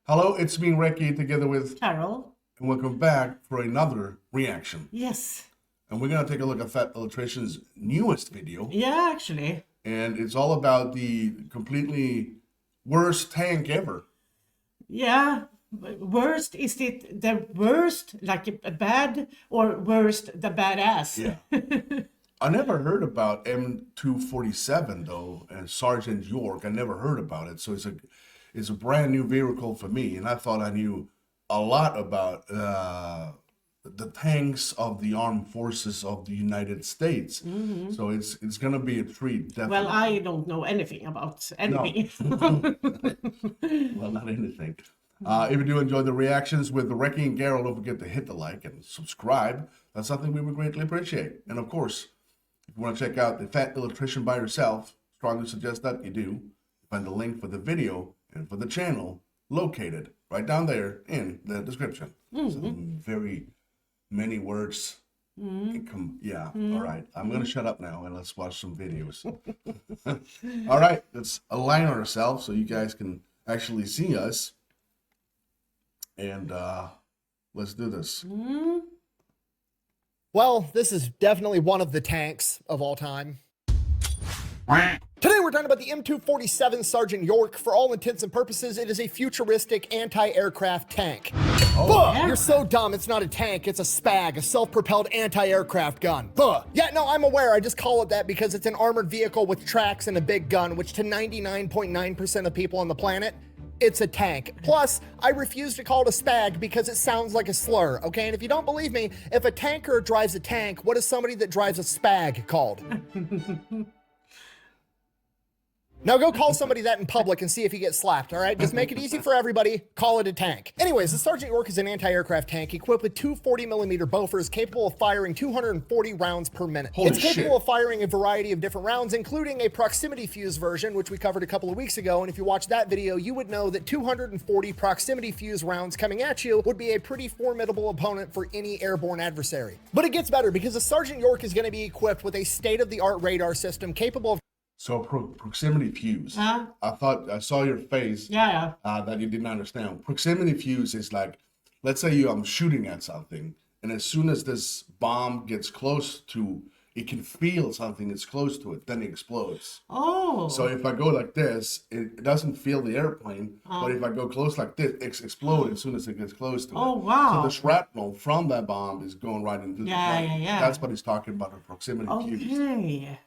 Hello, it's me, Recky, together with Carol. and welcome back for another reaction. Yes. And we're gonna take a look at Fat Electrician's newest video, Yeah, actually. and it's all about the completely worst tank ever. Yeah. Worst, is it the worst, like a bad, or worst, the badass? Yeah. I never heard about M247 though, and Sergeant York. I never heard about it, so it's a brand new vehicle for me, and I thought I knew a lot about the tanks of the armed forces of the United States. So it's gonna be a treat, definitely. Well, I don't know anything about anything. Well, not anything. If you do enjoy the reactions with the Recky and Carol, don't forget to hit the like and subscribe. That's something we would greatly appreciate. And of course, if you want to check out the Fat Electrician by yourself, strongly suggest that you do. Find the link for the video and for the channel located right down there in the description. Some very many words. Yeah, all right. I'm going to shut up now and let's watch some videos. All right, let's align ourselves so you guys can actually see us. And let's do this. Well, this is definitely one of the tanks of all time. Today we're talking about the M247 Sergeant York. For all intents and purposes, it is a futuristic anti-aircraft tank. Yeah. You're so dumb, it's not a tank, it's a SPAG, a self-propelled anti-aircraft gun. Yeah, no, I'm aware, I just call it that because it's an armored vehicle with tracks and a big gun, which to 99.9% of people on the planet, it's a tank. Plus, I refuse to call it a SPAG because it sounds like a slur, okay? And if you don't believe me, if a tanker drives a tank, what is somebody that drives a SPAG called? Now go call somebody that in public and see if you get slapped, all right? Just make it easy for everybody, call it a tank. Anyways, the Sergeant York is an anti-aircraft tank equipped with two 40mm Bofors capable of firing 240 rounds per minute. It's capable of firing a variety of different rounds, including a proximity fuse version, which we covered a couple of weeks ago, and if you watch that video, you would know that 240 proximity fuse rounds coming at you would be a pretty formidable opponent for any airborne adversary. But it gets better because the Sergeant York is going to be equipped with a state-of-the-art radar system capable of So proximity fuse. I thought I saw your face. Yeah. That you didn't understand. Proximity fuse is like, let's say I'm shooting at something, and as soon as this bomb gets close to, it can feel something that's close to it, then it explodes. Oh. So if I go like this, it doesn't feel the airplane, but if I go close like this, it explodes as soon as it gets close to it. Oh, wow. So the shrapnel from that bomb is going right into the plane. Yeah. That's what he's talking about, a proximity fuse. Okay.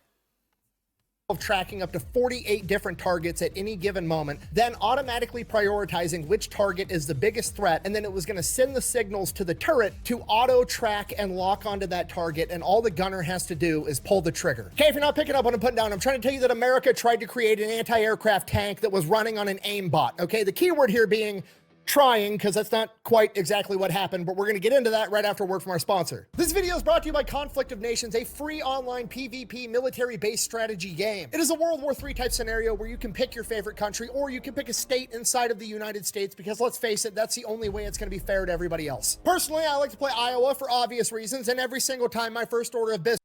of tracking up to 48 different targets at any given moment, then automatically prioritizing which target is the biggest threat, and then it was going to send the signals to the turret to auto track and lock onto that target, and all the gunner has to do is pull the trigger. Okay, if you're not picking up what I'm putting down, I'm trying to tell you that America tried to create an anti-aircraft tank that was running on an aimbot. Okay, the key word here being trying, because that's not quite exactly what happened, but we're going to get into that right after a word from our sponsor. This video is brought to you by Conflict of Nations, a free online PvP military-based strategy game. It is a World War III type scenario where you can pick your favorite country, or you can pick a state inside of the United States, because let's face it, that's the only way it's going to be fair to everybody else. Personally, I like to play Iowa for obvious reasons, and every single time my first order of business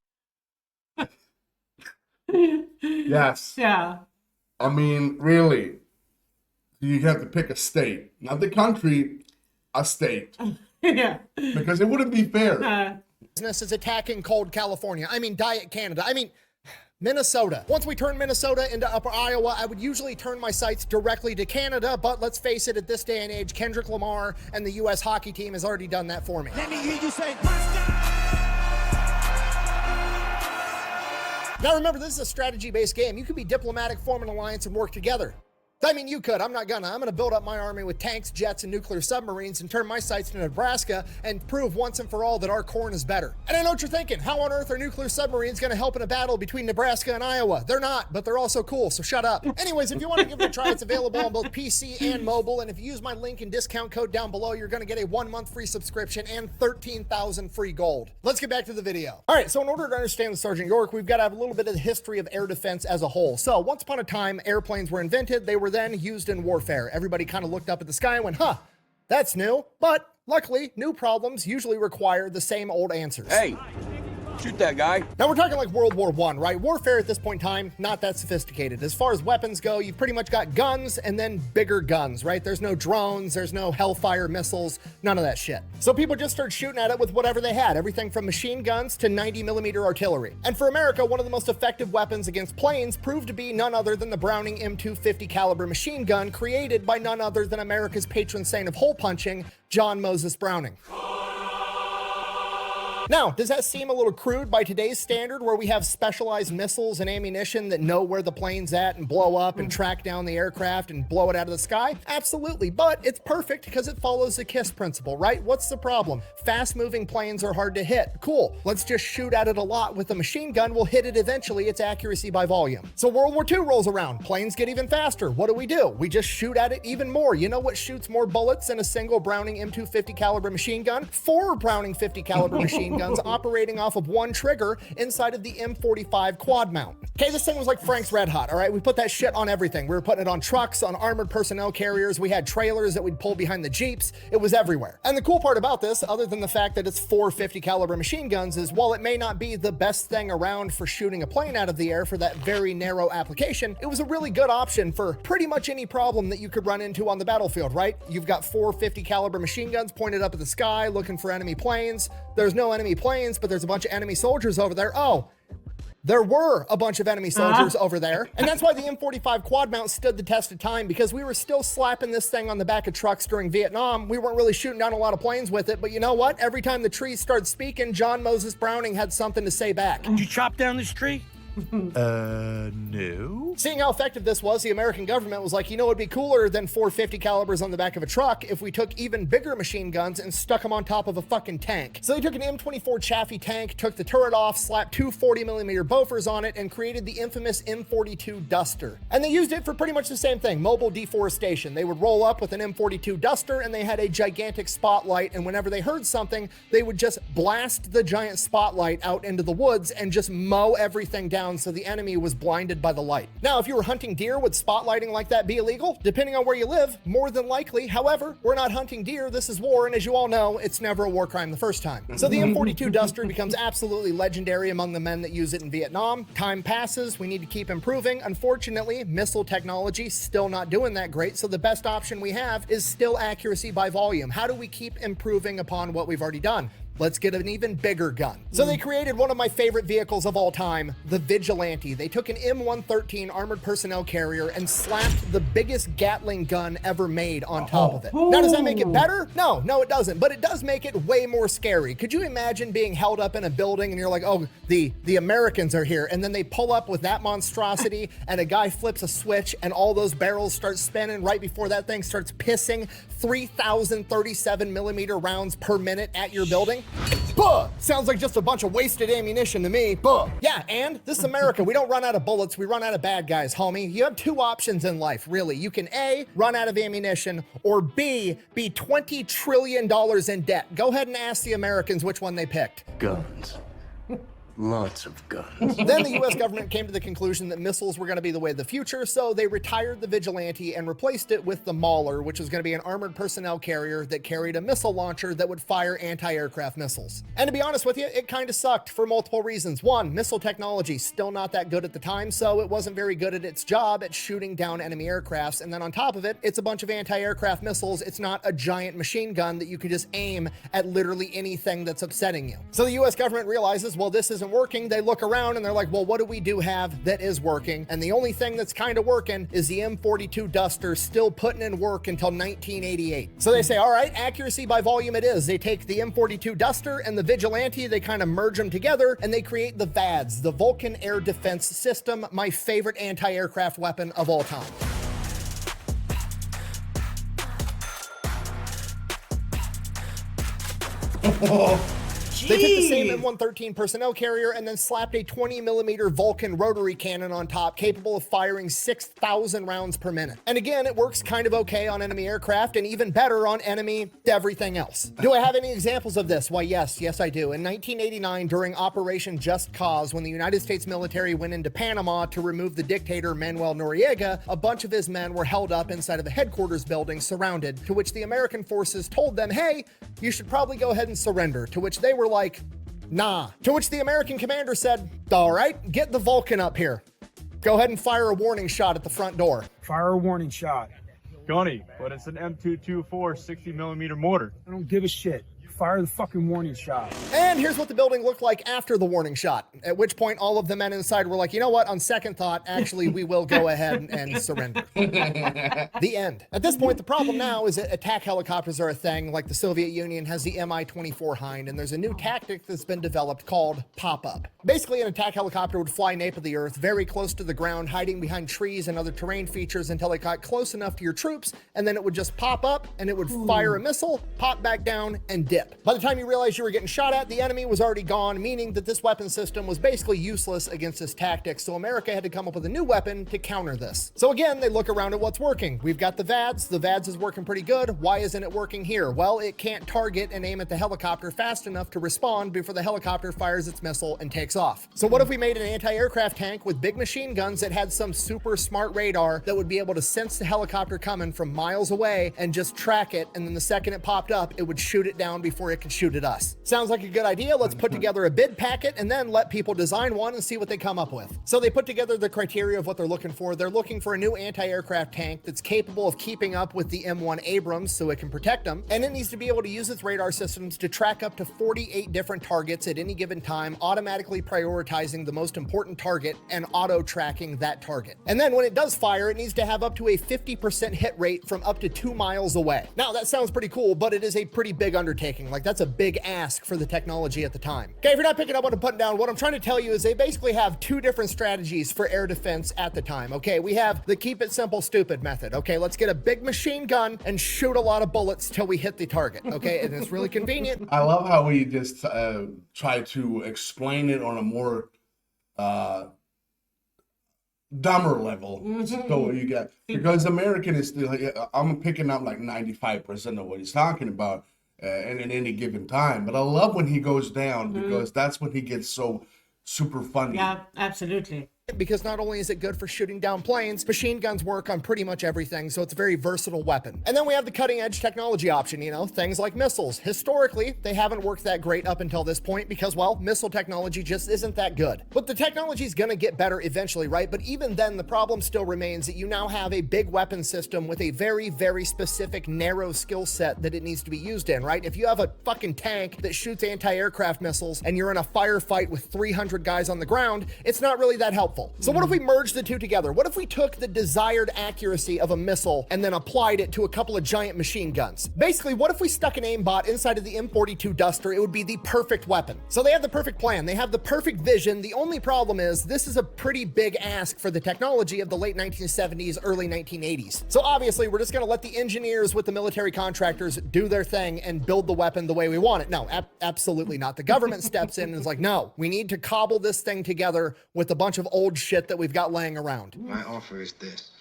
Yes. Yeah. I mean, really, you have to pick a state, not the country, a state, Yeah. because it wouldn't be fair. is attacking cold California. I mean, Diet Canada. I mean, Minnesota. Once we turn Minnesota into Upper Iowa, I would usually turn my sights directly to Canada, but let's face it, at this day and age, Kendrick Lamar and the U.S. hockey team has already done that for me. Let me hear you say, Now remember, this is a strategy-based game. You can be diplomatic, form an alliance, and work together. I mean, you could. I'm not gonna. I'm gonna build up my army with tanks, jets, and nuclear submarines and turn my sights to Nebraska and prove once and for all that our corn is better. And I know what you're thinking. How on earth are nuclear submarines gonna help in a battle between Nebraska and Iowa? They're not, but they're also cool, so shut up. Anyways, if you want to give it a try, it's available on both PC and mobile. And if you use my link and discount code down below, you're gonna get a 1-month free subscription and 13,000 free gold. Let's get back to the video. All right, so in order to understand the Sergeant York, we've got to have a little bit of the history of air defense as a whole. So once upon a time, airplanes were invented. They were then used in warfare. Everybody kind of looked up at the sky and went, huh, that's new. But luckily, new problems usually require the same old answers. hey, Shoot that guy. Now we're talking like World War I, right? Warfare at this point in time, not that sophisticated. As far as weapons go, you've pretty much got guns and then bigger guns, right? There's no drones, there's no Hellfire missiles, none of that shit. So people just started shooting at it with whatever they had, everything from machine guns to 90mm artillery. And for America, one of the most effective weapons against planes proved to be none other than the Browning M250 caliber machine gun created by none other than America's patron saint of hole punching, John Moses Browning. Now, does that seem a little crude by today's standard, where we have specialized missiles and ammunition that know where the plane's at and blow up and track down the aircraft and blow it out of the sky? Absolutely, but it's perfect because it follows the KISS principle, right? What's the problem? Fast-moving planes are hard to hit. Cool, let's just shoot at it a lot with a machine gun. We'll hit it eventually. It's accuracy by volume. So World War II rolls around. Planes get even faster. What do? We just shoot at it even more. You know what shoots more bullets than a single Browning M250 caliber machine gun? 4 Browning 50 caliber machine guns operating off of one trigger inside of the M45 quad mount. Okay, this thing was like Frank's Red Hot, all right? We put that shit on everything. We were putting it on trucks, on armored personnel carriers. We had trailers that we'd pull behind the Jeeps. It was everywhere. And the cool part about this, other than the fact that it's 4 50 caliber machine guns, is while it may not be the best thing around for shooting a plane out of the air for that very narrow application, it was a really good option for pretty much any problem that you could run into on the battlefield, right? You've got 4 50 caliber machine guns pointed up at the sky looking for enemy planes. There's no enemy planes, but there's a bunch of enemy soldiers over there. Oh, there were a bunch of enemy soldiers over there. And that's why the M45 quad mount stood the test of time, because we were still slapping this thing on the back of trucks during Vietnam. We weren't really shooting down a lot of planes with it, but you know what? Every time the trees started speaking, John Moses Browning had something to say back. Did you chop down this tree? No. Seeing how effective this was, the American government was like, you know, it'd be cooler than 450 calibers on the back of a truck if we took even bigger machine guns and stuck them on top of a fucking tank. So they took an M24 Chaffee tank, took the turret off, slapped 2 40mm Bofors on it, and created the infamous M42 Duster. And they used it for pretty much the same thing, mobile deforestation. They would roll up with an M42 Duster, and they had a gigantic spotlight, and whenever they heard something, they would just blast the giant spotlight out into the woods and just mow everything down so the enemy was blinded by the light. Now, if you were hunting deer, would spotlighting like that be illegal? Depending on where you live, more than likely. However, we're not hunting deer, this is war, and as you all know, it's never a war crime the first time. So the M42 Duster becomes absolutely legendary among the men that use it in Vietnam. Time passes, we need to keep improving. Unfortunately, missile technology still not doing that great, so the best option we have is still accuracy by volume. How do we keep improving upon what we've already done? Let's get an even bigger gun. So they created one of my favorite vehicles of all time, the Vigilante. They took an M113 armored personnel carrier and slapped the biggest Gatling gun ever made on top of it. Now, does that make it better? No, it doesn't, but it does make it way more scary. Could you imagine being held up in a building and you're like, oh, the Americans are here, and then they pull up with that monstrosity and a guy flips a switch and all those barrels start spinning right before that thing starts pissing 3,037mm rounds per minute at your building? Buh! Sounds like just a bunch of wasted ammunition to me. Buh! Yeah, and this is America. We don't run out of bullets, we run out of bad guys, homie. You have 2 options in life, really. You can A, run out of ammunition, or B, be $20 trillion in debt. Go ahead and ask the Americans which one they picked. Guns. Lots of guns. Then the US government came to the conclusion that missiles were going to be the way of the future, so they retired the Vigilante and replaced it with the Mauler, which was going to be an armored personnel carrier that carried a missile launcher that would fire anti-aircraft missiles. And to be honest with you, it kind of sucked for multiple reasons. One, missile technology still not that good at the time, so it wasn't very good at its job at shooting down enemy aircrafts. And then on top of it, it's a bunch of anti-aircraft missiles. It's not a giant machine gun that you can just aim at literally anything that's upsetting you. So the US government realizes, well, this isn't working. They look around and they're like, well, what do we do have that is working? And the only thing that's kind of working is the M42 Duster, still putting in work until 1988. So they say, all right, accuracy by volume it is. They take the M42 Duster and the Vigilante, they kind of merge them together, and they create the VADS, the Vulcan Air Defense System, my favorite anti-aircraft weapon of all time. They took the same M113 personnel carrier and then slapped a 20mm Vulcan rotary cannon on top, capable of firing 6,000 rounds per minute. And again, it works kind of okay on enemy aircraft and even better on enemy everything else. Do I have any examples of this? Why, yes, I do. In 1989, during Operation Just Cause, when the United States military went into Panama to remove the dictator Manuel Noriega, a bunch of his men were held up inside of a headquarters building, surrounded, to which the American forces told them, hey, you should probably go ahead and surrender, to which they were like, Nah. To which the American commander said, all right, get the Vulcan up here. Go ahead and fire a warning shot at the front door. Fire a warning shot. Gunny, but it's an M224 60mm mortar. I don't give a shit. Fire the fucking warning shot. And here's what the building looked like after the warning shot, at which point all of the men inside were like, you know what, on second thought, actually, we will go ahead and surrender. The end. At this point, the problem now is that attack helicopters are a thing, like the Soviet Union has the Mi-24 Hind, and there's a new tactic that's been developed called pop-up. Basically, an attack helicopter would fly nape of the earth, very close to the ground, hiding behind trees and other terrain features until it got close enough to your troops, and then it would just pop up, and it would fire a missile, pop back down, and dip. By the time you realized you were getting shot at, the enemy was already gone, meaning that this weapon system was basically useless against this tactic, so America had to come up with a new weapon to counter this. So again, they look around at what's working. We've got the VADS. The VADS is working pretty good. Why isn't it working here? Well, it can't target and aim at the helicopter fast enough to respond before the helicopter fires its missile and takes off. So what if we made an anti-aircraft tank with big machine guns that had some super smart radar that would be able to sense the helicopter coming from miles away and just track it, and then the second it popped up, it would shoot it down before it could shoot at us? Sounds like a good idea. Let's put together a bid packet and then let people design one and see what they come up with. So they put together the criteria of what they're looking for. They're looking for a new anti-aircraft tank that's capable of keeping up with the M1 Abrams so it can protect them, and it needs to be able to use its radar systems to track up to 48 different targets at any given time, automatically prioritizing the most important target and auto-tracking that target. And then when it does fire, it needs to have up to a 50% hit rate from up to 2 miles away. Now, that sounds pretty cool, but it is a pretty big undertaking. Like, that's a big ask for the technology at the time. Okay, if you're not picking up what I'm putting down, what I'm trying to tell you is they basically have two different strategies for air defense at the time. Okay, we have the keep it simple, stupid method. Okay, let's get a big machine gun and shoot a lot of bullets till we hit the target. Okay, and it's really convenient. I love how we just try to explain it on a more dumber level. So you get, because American is still, I'm picking up like 95% of what he's talking about and in any given time. But I love when he goes down because that's when he gets so super funny. Yeah, absolutely. Because not only is it good for shooting down planes, machine guns work on pretty much everything, so it's a very versatile weapon. And then we have the cutting edge technology option, you know, things like missiles. Historically, they haven't worked that great up until this point because, well, missile technology just isn't that good. But the technology is gonna get better eventually, right? But even then, the problem still remains that you now have a big weapon system with a very, very specific, narrow skill set that it needs to be used in, right? If you have a fucking tank that shoots anti-aircraft missiles and you're in a firefight with 300 guys on the ground, it's not really that helpful. So what if we merged the two together? What if we took the desired accuracy of a missile and then applied it to a couple of giant machine guns? Basically, what if we stuck an aimbot inside of the M42 Duster? It would be the perfect weapon. So they have the perfect plan. They have the perfect vision. The only problem is this is a pretty big ask for the technology of the late 1970s, early 1980s. So obviously, we're just going to let the engineers with the military contractors do their thing and build the weapon the way we want it. No, absolutely not. The government steps in and is like, no, we need to cobble this thing together with a bunch of old shit that we've got laying around. My offer is this.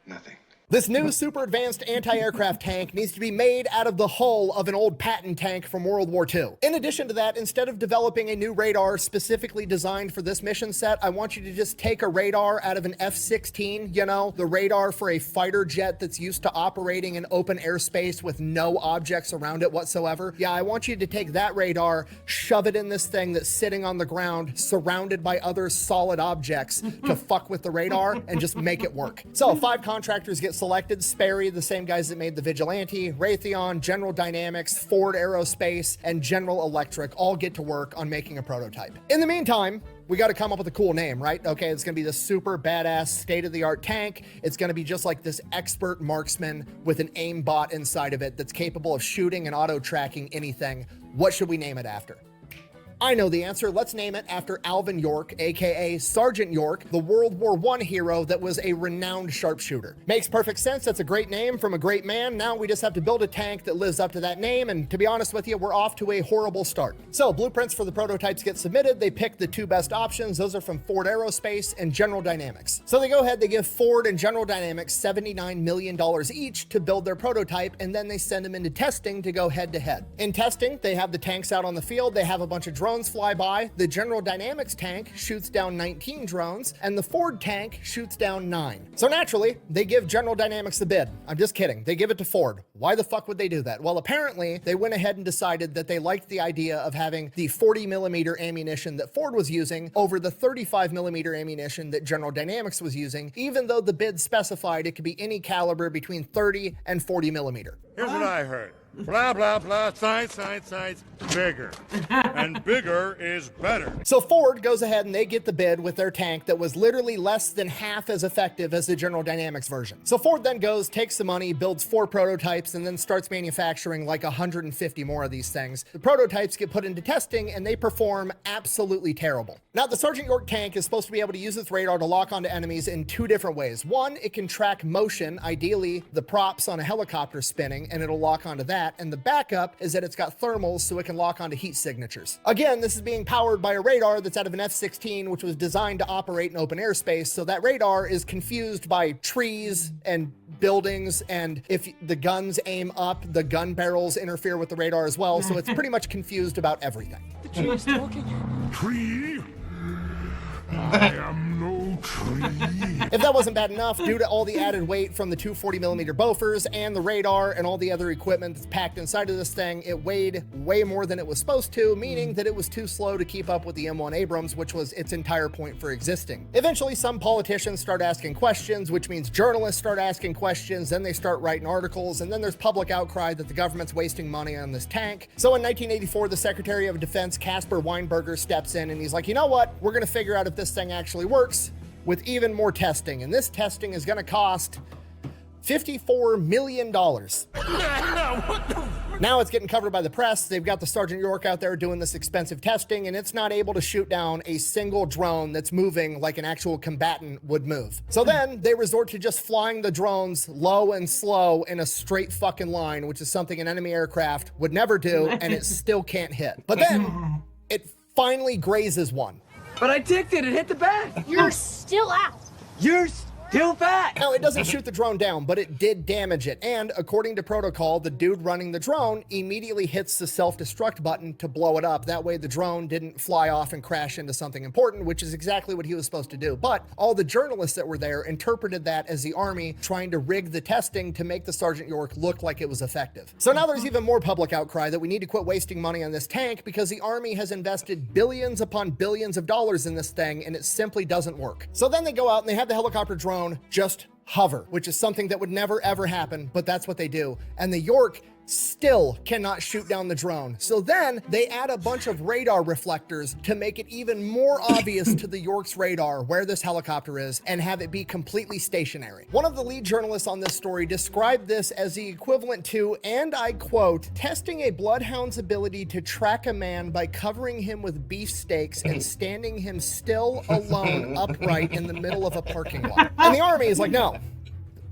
Nothing. This new super advanced anti-aircraft tank needs to be made out of the hull of an old Patton tank from World War II. In addition to that, instead of developing a new radar specifically designed for this mission set, I want you to just take a radar out of an F-16, you know, the radar for a fighter jet that's used to operating in open airspace with no objects around it whatsoever. Yeah, I want you to take that radar, shove it in this thing that's sitting on the ground, surrounded by other solid objects to fuck with the radar and just make it work. So 5 contractors get selected. Sperry, the same guys that made the Vigilante, Raytheon, General Dynamics, Ford Aerospace, and General Electric all get to work on making a prototype. In the meantime, we got to come up with a cool name, right? Okay, it's going to be the super badass state-of-the-art tank. It's going to be just like this expert marksman with an aimbot inside of it that's capable of shooting and auto-tracking anything. What should we name it after? I know the answer. Let's name it after Alvin York, aka Sergeant York, the World War I hero that was a renowned sharpshooter. Makes perfect sense. That's a great name from a great man. Now we just have to build a tank that lives up to that name, and to be honest with you, we're off to a horrible start. So blueprints for the prototypes get submitted. They pick the 2 best options. Those are from Ford Aerospace and General Dynamics. So they go ahead, they give Ford and General Dynamics $79 million each to build their prototype, and then they send them into testing to go head to head. In testing, they have the tanks out on the field. They have a bunch of drones drones fly by, the General Dynamics tank shoots down 19 drones, and the Ford tank shoots down 9. So naturally, they give General Dynamics the bid. I'm just kidding. They give it to Ford. Why the fuck would they do that? Well, apparently, they went ahead and decided that they liked the idea of having the 40mm ammunition that Ford was using over the 35mm ammunition that General Dynamics was using, even though the bid specified it could be any caliber between 30 and 40mm. Here's what I heard. Blah, blah, blah, size, bigger. And bigger is better. So Ford goes ahead and they get the bid with their tank that was literally less than half as effective as the General Dynamics version. So Ford then goes, takes the money, builds 4 prototypes, and then starts manufacturing like 150 more of these things. The prototypes get put into testing and they perform absolutely terrible. Now, the Sergeant York tank is supposed to be able to use its radar to lock onto enemies in 2 different ways. One, it can track motion, ideally the props on a helicopter spinning, and it'll lock onto that. And the backup is that it's got thermals so it can lock onto heat signatures. Again, this is being powered by a radar that's out of an F-16, which was designed to operate in open airspace. So that radar is confused by trees and buildings, and if the guns aim up, the gun barrels interfere with the radar as well. So it's pretty much confused about everything. Tree? I am no tree. If that wasn't bad enough, due to all the added weight from the 240mm Bofors and the radar and all the other equipment that's packed inside of this thing, it weighed way more than it was supposed to, meaning that it was too slow to keep up with the M1 Abrams, which was its entire point for existing. Eventually, some politicians start asking questions, which means journalists start asking questions, then they start writing articles, and then there's public outcry that the government's wasting money on this tank. So in 1984, the Secretary of Defense, Caspar Weinberger, steps in and he's like, you know what? We're going to figure out if this thing actually works with even more testing. And this testing is going to cost $54 million. Now it's getting covered by the press. They've got the Sergeant York out there doing this expensive testing, and it's not able to shoot down a single drone that's moving like an actual combatant would move. So then they resort to just flying the drones low and slow in a straight fucking line, which is something an enemy aircraft would never do, and it still can't hit. But then it finally grazes one. But I ticked it. It hit the back. You're still out. You're still back. Now, it doesn't shoot the drone down, but it did damage it. And according to protocol, the dude running the drone immediately hits the self-destruct button to blow it up. That way the drone didn't fly off and crash into something important, which is exactly what he was supposed to do. But all the journalists that were there interpreted that as the Army trying to rig the testing to make the Sergeant York look like it was effective. So now there's even more public outcry that we need to quit wasting money on this tank because the Army has invested billions upon billions of dollars in this thing and it simply doesn't work. So then they go out and they have the helicopter drone just hover, which is something that would never ever happen, but that's what they do. And the York still cannot shoot down the drone. So then they add a bunch of radar reflectors to make it even more obvious to the York's radar where this helicopter is and have it be completely stationary. One of the lead journalists on this story described this as the equivalent to, and I quote, testing a bloodhound's ability to track a man by covering him with beefsteaks and standing him still alone upright in the middle of a parking lot. And the Army is like, no.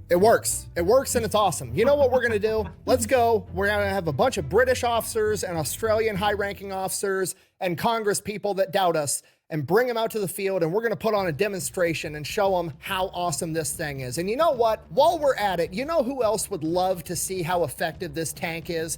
It works. It works and it's awesome. You know what we're going to do? Let's go. We're going to have a bunch of British officers and Australian high-ranking officers and Congress people that doubt us and bring them out to the field, and we're going to put on a demonstration and show them how awesome this thing is. And you know what? While we're at it, you know who else would love to see how effective this tank is?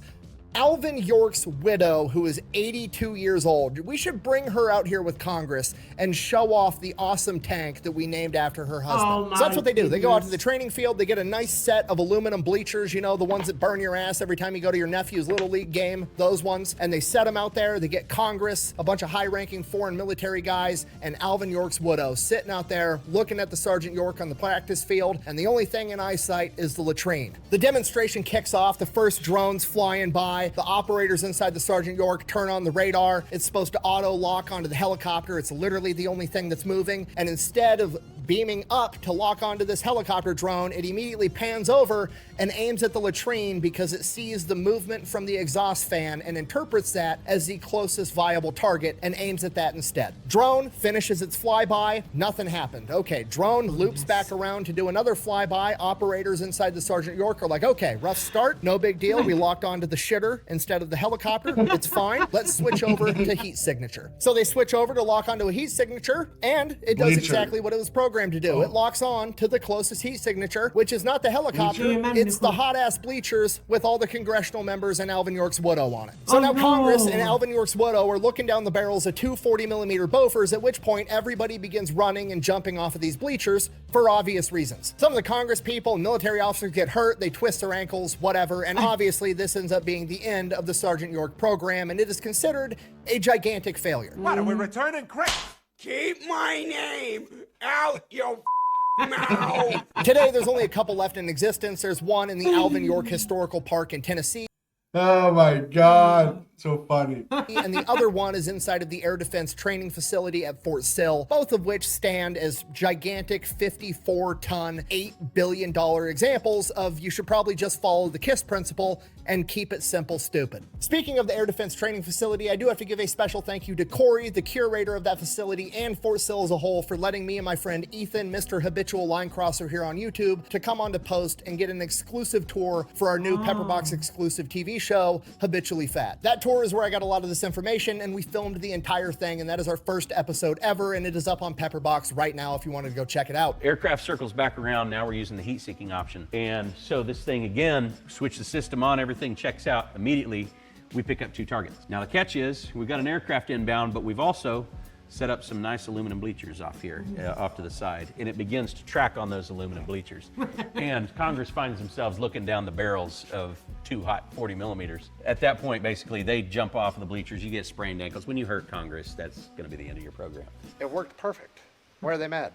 Alvin York's widow, who is 82 years old. We should bring her out here with Congress and show off the awesome tank that we named after her husband. Oh, so that's what they do. They go out to goodness. the training field. They get a nice set of aluminum bleachers, you know, the ones that burn your ass every time you go to your nephew's Little League game, those ones. And they set them out there. They get Congress, a bunch of high-ranking foreign military guys, and Alvin York's widow sitting out there looking at the Sergeant York on the practice field. And the only thing in eyesight is the latrine. The demonstration kicks off. The first drone's flying by. The operators inside the Sergeant York turn on the radar. It's supposed to auto lock onto the helicopter. It's literally the only thing that's moving. And instead of beaming up to lock onto this helicopter drone, it immediately pans over and aims at the latrine because it sees the movement from the exhaust fan and interprets that as the closest viable target and aims at that instead. Drone finishes its flyby. Nothing happened. Okay, drone loops back around to do another flyby. Operators inside the Sergeant York are like, okay, rough start. No big deal. We locked onto the shitter instead of the helicopter. It's fine. Let's switch over to heat signature. So they switch over to lock onto a heat signature, and it does Bleacher. exactly what it was programmed programmed to do. It locks on to the closest heat signature, which is not the helicopter, it's the hot-ass bleachers with all the congressional members and Alvin York's Widow on it. So now Congress and Alvin York's Widow are looking down the barrels of two 40mm Bofors, at which point everybody begins running and jumping off of these bleachers for obvious reasons. Some of the Congress people and military officers get hurt, they twist their ankles, whatever, and obviously this ends up being the end of the Sergeant York program, and it is considered a gigantic failure. What, are we returning Chris? Keep my name out your mouth. Today, there's only a couple left in existence. There's one in the Alvin York Historical Park in Tennessee. Oh my God, so funny. And the other one is inside of the Air Defense Training Facility at Fort Sill, both of which stand as gigantic 54-ton, $8 billion examples of you should probably just follow the KISS principle and keep it simple, stupid. Speaking of the Air Defense Training Facility, I do have to give a special thank you to Corey, the curator of that facility, and Fort Sill as a whole for letting me and my friend Ethan, Mr. Habitual Line Crosser here on YouTube, to come on to post and get an exclusive tour for our new Pepperbox exclusive TV show, Habitually Fat. That tour is where I got a lot of this information, and we filmed the entire thing, and that is our first episode ever, and it is up on Pepperbox right now if you wanted to go check it out. Aircraft circles back around. Now we're using the heat seeking option. And so this thing again, switch the system on, everything checks out immediately. We pick up 2 targets. Now the catch is we've got an aircraft inbound, but we've also set up some nice aluminum bleachers off here, off to the side, and it begins to track on those aluminum bleachers. And Congress finds themselves looking down the barrels of 2 hot 40mm. At that point, basically, they jump off of the bleachers. You get sprained ankles. When you hurt Congress, that's going to be the end of your program. It worked perfect. Why are they mad?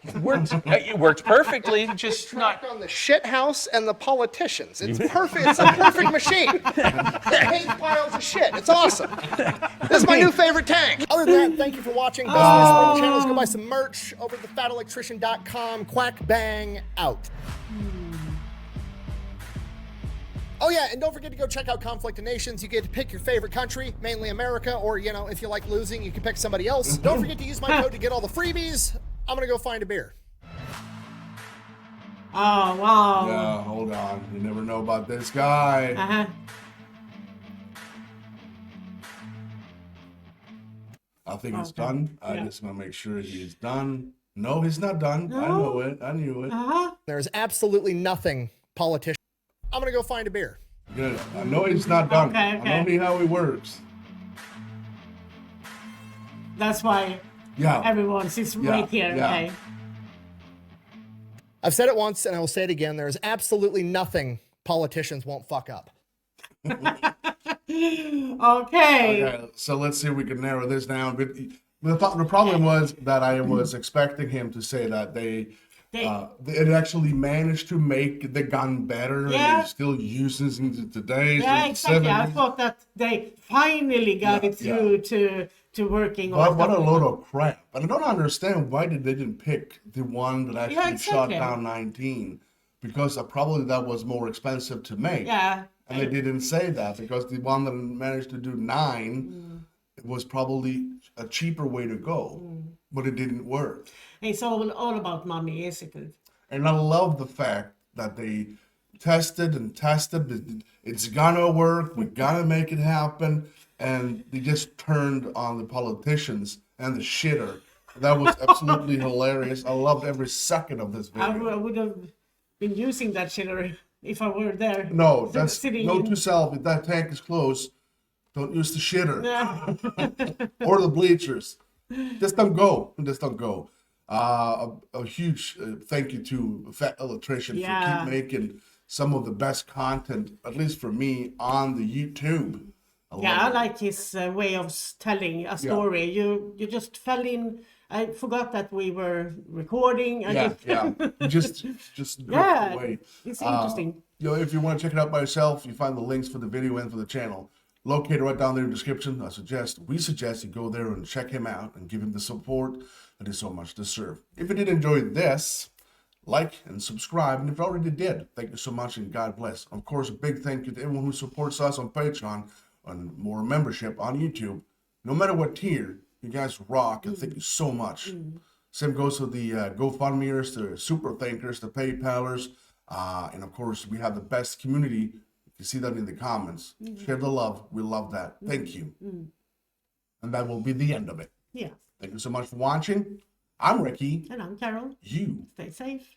It worked perfectly, just not. On the shit house and the politicians. It's perfect. It's a perfect machine. It hates piles of shit. It's awesome. This is my new favorite tank. Other than that, thank you for watching. Best way to support the channel is go buy some merch over at thefatelectrician.com. Quack bang out. Oh yeah, and don't forget to go check out Conflict of Nations. You get to pick your favorite country, mainly America, or, you know, if you like losing, you can pick somebody else. Don't forget to use my code to get all the freebies. I'm gonna go find a beer. Oh, wow. Yeah, hold on. You never know about this guy. Uh-huh. I think it's done. I just want to make sure he's done. No, he's not done. I know it. I knew it. Uh-huh. There's absolutely nothing politician. I'm gonna go find a beer. Good. I know he's not done. Okay. I know how he works. That's why everyone sits right here. Yeah. Okay. I've said it once and I will say it again. There's absolutely nothing politicians won't fuck up. Okay. So let's see if we can narrow this down. But the problem was that I was expecting him to say that it actually managed to make the gun better, and they're still using it today. Yeah, exactly. I thought that they finally got it through to working. What a load of crap. And I don't understand why they didn't pick the one that actually shot down 19, because probably that was more expensive to make. Yeah. And they didn't say that, because the one that managed to do 9 was probably a cheaper way to go, but it didn't work. It's all about money, isn't it? And I love the fact that they tested and tested. It's gonna work. We gotta make it happen. And they just turned on the politicians and the shitter. That was absolutely hilarious. I loved every second of this video. I would have been using that shitter if I were there. No, that's note to self. If that tank is close, don't use the shitter or the bleachers. Just don't go. Just don't go. A huge thank you to Fat Electrician for keep making some of the best content, at least for me, on the YouTube. I like his way of telling a story. You just fell in. I forgot that we were recording. Just away. It's interesting. If you want to check it out by yourself, you find the links for the video and for the channel located right down there in the description. We suggest you go there and check him out and give him the support that he so much deserves. If you did enjoy this, like and subscribe. And if you already did, thank you so much and God bless. Of course, a big thank you to everyone who supports us on Patreon and more membership on YouTube. No matter what tier, you guys rock, and thank you so much. Same goes to the GoFundMeers, the Super Thankers, the PayPalers, and of course, we have the best community. You can see that in the comments. Share the love. We love that. Thank you. And that will be the end of it. Yeah. Thank you so much for watching. I'm Recky. And I'm Carol. You Stay safe.